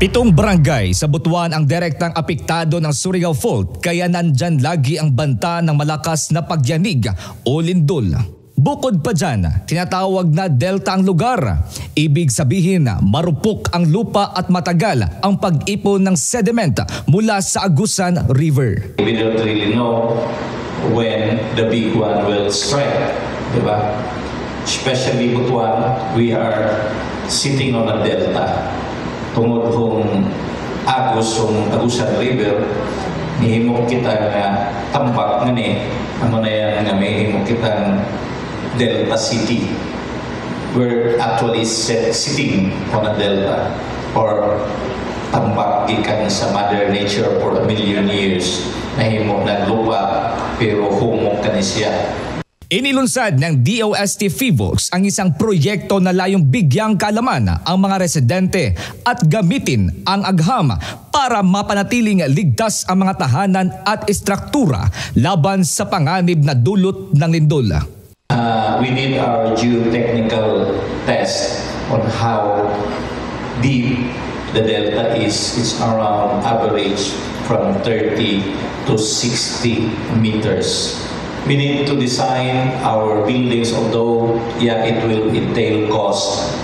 Pitong barangay sa Butuan ang direktang apektado ng Surigao Fault kaya nandyan lagi ang banta ng malakas na pagyanig o lindol. Bukod pa dyan, tinatawag na delta ang lugar. Ibig sabihin, marupok ang lupa at matagal ang pag-ipon ng sediment mula sa Agusan River. We don't really know when the big one will strike, diba? Especially Butuan, we are sitting on a delta. Tungod kung Agusan River, nihimok kita nga tambak nga ni, ano na yan nga may himok kitang Delta City. We're actually sitting on a delta or tambak gikan sa Mother Nature for a million years. Nahimok na lupa pero humok ka ni siya. Inilunsad ng DOST FIVOLCS ang isang proyekto na layong bigyang kaalaman ang mga residente at gamitin ang agham para mapanatiling ligtas ang mga tahanan at istruktura laban sa panganib na dulot ng lindol. We did our geotechnical test on how deep the delta is. It's around average from 30 to 60 meters. We need to design our buildings, although it will entail cost.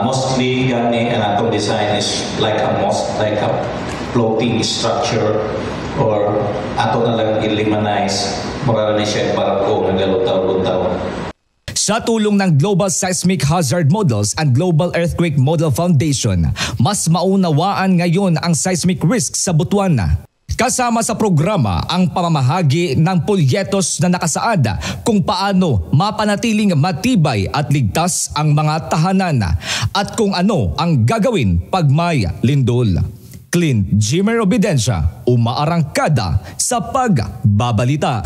Mostly, gani ang atong design is like a floating structure or ato na lang eliminate para na siya para ko nagalutaw-lutaw. Sa tulong ng Global Seismic Hazard Models and Global Earthquake Model Foundation, mas maunawaan ngayon ang seismic risk sa Butuan. Kasama sa programa ang pamamahagi ng polyetos na nakasaad kung paano mapanatiling matibay at ligtas ang mga tahanan at kung ano ang gagawin pag may lindol. Clint Jimmer Obidensya, umaarangkada sa pagbabalita.